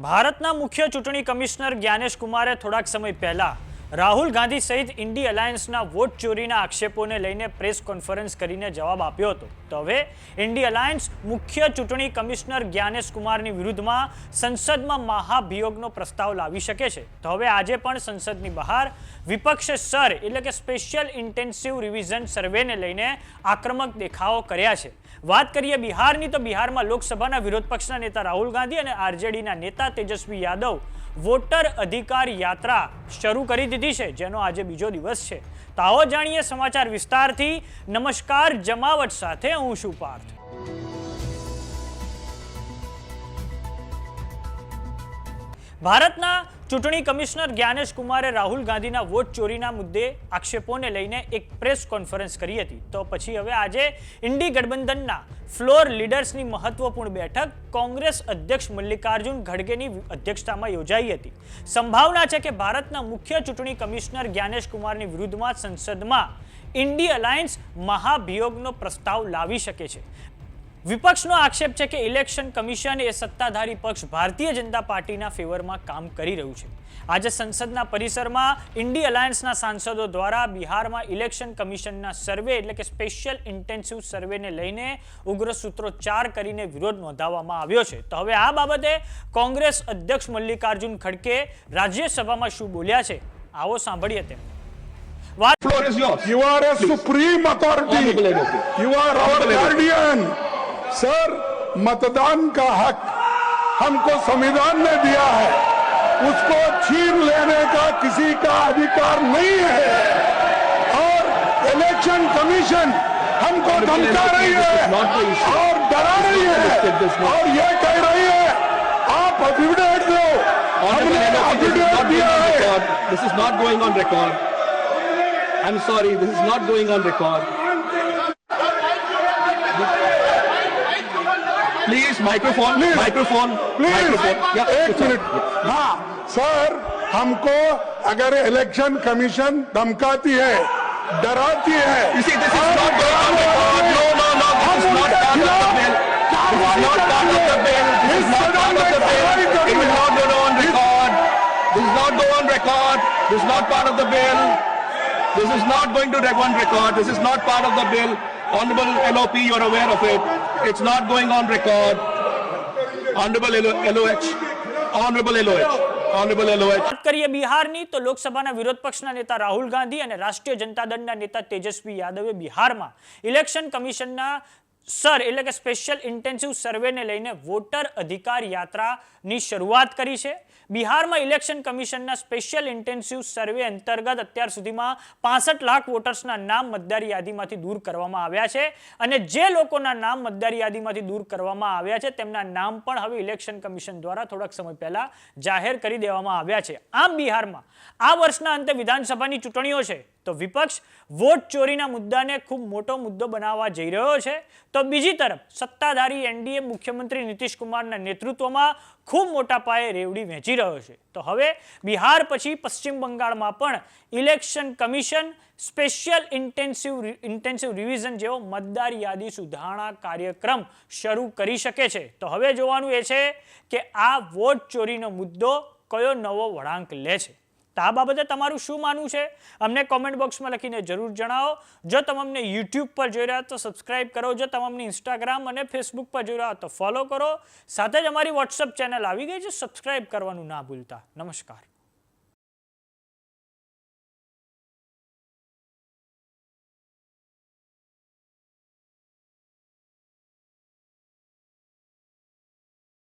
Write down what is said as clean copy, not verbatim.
ભારતના મુખ્ય ચૂંટણી કમિશનર જ્ઞાનેશ કુમારે થોડાક સમય પહેલા રાહુલ ગાંધી સહિત ઇન્ડી અલાયન્સના વોટ ચોરીના આક્ષેપોને લઈને પ્રેસ કોન્ફરન્સ કરીને જવાબ આપ્યો હતો. તો હવે ઇન્ડી અલાયન્સ મુખ્ય ચૂંટણી કમિશનર જ્ઞાનેશ કુમારની વિરુદ્ધમાં સંસદમાં મહાભિયોગનો પ્રસ્તાવ લાવી શકે છે. તો હવે આજે પણ સંસદની બહાર વિપક્ષે સર એટલે કે સ્પેશિયલ ઇન્ટેન્સિવ રિવિઝન સર્વેને લઈને આક્રમક દેખાવો કર્યા છે. વાત કરીએ બિહારની, તો બિહારમાં લોકસભાના વિરોધ પક્ષના નેતા રાહુલ ગાંધી અને આરજેડીના નેતા તેજસ્વી યાદવ વોટર અધિકાર યાત્રા શરૂ કરી દીધી છે, જેનો આજે બીજો દિવસ છે. તો આવો જાણીએ સમાચાર વિસ્તારથી. નમસ્કાર, જમાવટ સાથે હું છું પાર્થ. ભારતના ચૂંટણી કમિશનર જ્ઞાનેશ કુમારે રાહુલ ગાંધીના વોટ ચોરીના મુદ્દે આક્ષેપોને લઈને એક પ્રેસ કોન્ફરન્સ કરી હતી. તો પછી હવે આજે ઇન્ડી ગઠબંધનના ફ્લોર લીડર્સની મહત્વપૂર્ણ બેઠક કોંગ્રેસ અધ્યક્ષ મલ્લિકાર્જુન ખડગેની અધ્યક્ષતામાં યોજાઈ હતી. સંભાવના છે કે ભારતના મુખ્ય ચૂંટણી કમિશનર જ્ઞાનેશ કુમારની વિરુદ્ધમાં સંસદમાં ઇન્ડી અલાયન્સ મહાભિયોગનો પ્રસ્તાવ લાવી શકે છે. વિપક્ષનો આક્ષેપ છે કે ઇલેક્શન કમિશન એ સત્તાધારી પક્ષ ભારતીય જનતા પાર્ટીના ફેવરમાં કામ કરી રહ્યું છે. આજે સંસદના પરિસરમાં ઇન્ડી અલાયન્સના સાંસદો દ્વારા બિહારમાં ઇલેક્શન કમિશનના સર્વે એટલે કે સ્પેશિયલ ઇન્ટેન્સિવ સર્વેને લઈને ઉગ્ર સૂત્રોચ્ચાર કરીને વિરોધ નોંધાવવામાં આવ્યો છે. તો હવે આ બાબતે કોંગ્રેસ અધ્યક્ષ મલ્લિકાર્જુન ખડગે રાજ્યસભામાં શું બોલ્યા છે, આવો સાંભળીએ તેમ. You are a supreme authority. You are our guardian. Sir, मतदान का हक हमको संविधान ने दिया है, उसको छीन लेने का किसी का अधिकार नहीं है. और इलेक्शन कमीशन हमको धमका रही है और डरा रही है और ये कह रही है आप एफिडेविट दो. हमने एफिडेविट दिया है. This is not going on record. I'm sorry, this is not going on record. Please, microphone, please. Microphone, please. Microphone. Yeah, एक मिनट. हाँ सर, हमको अगर इलेक्शन कमीशन धमकाती है, डराती है. You see, this is not going on record. No, no, no. This is not part of the bill. This is not part of the bill. This is not part of the bill. It will not go on record. This is not go on record. This is not part of the bill. This is not going to go on record. This is not part of the bill. Honorable LOP, you're aware of it. It's not going on record. Honorable LOH. Honorable LOH. Honorable LOH. વાત કરીએ બિહારની, તો લોકસભાના વિરોધ પક્ષના નેતા રાહુલ ગાંધી અને રાષ્ટ્રીય જનતા દળના નેતા તેજસ્વી યાદવે બિહારમાં ઇલેક્શન કમિશનના સર એટલે કે સ્પેશિયલ ઇન્ટેન્સિવ સર્વેને લઈને વોટર અધિકાર યાત્રાની શરૂઆત કરી છે. બિહારમાં ઇલેક્શન કમિશનના સ્પેશિયલ ઇન્ટેન્સિવ સર્વે અંતર્ગત અત્યાર સુધીમાં 65 લાખ વોટર્સના નામ મતદાર યાદીમાંથી દૂર કરવામાં આવ્યા છે. અને જે લોકોના નામ મતદાર યાદીમાંથી દૂર કરવામાં આવ્યા છે તેમના નામ પણ હવે ઇલેક્શન કમિશન દ્વારા થોડાક સમય પહેલા જાહેર કરી દેવામાં આવ્યા છે. આમ બિહારમાં આ વર્ષના અંતે વિધાનસભાની ચૂંટણીઓ છે, તો વિપક્ષ વોટ ચોરીના મુદ્દાને ખૂબ મોટો મુદ્દો બનાવવા જઈ રહ્યો છે. તો બીજી તરફ સત્તાધારી એનડીએ મુખ્યમંત્રી નીતિશ કુમારના નેતૃત્વમાં ખૂબ મોટા પાયે રેવડી વહેંચી રહ્યો છે. તો હવે બિહાર પછી પશ્ચિમ બંગાળમાં પણ election commission special intensive revision જેવો મતદાર યાદી સુધારણા કાર્યક્રમ શરૂ કરી શકે છે. તો હવે જોવાનું એ છે કે આ વોટ ચોરીનો મુદ્દો કયો નવો વળાંક લે છે. તો આ બાબતે તમારું શું માનવું છે અમને કોમેન્ટ બોક્સમાં લખીને જરૂર જણાવો. જો તમે અમને યુટ્યુબ પર જોઈ રહ્યા તો સબસ્ક્રાઇબ કરો. જો તમે અમને ઇન્સ્ટાગ્રામ અને ફેસબુક પર જોઈ રહ્યા તો ફોલો કરો. સાથે જ અમારી વોટ્સઅપ ચેનલ આવી ગઈ છે, સબસ્ક્રાઇબ કરવાનું ના ભૂલતા. નમસ્કાર.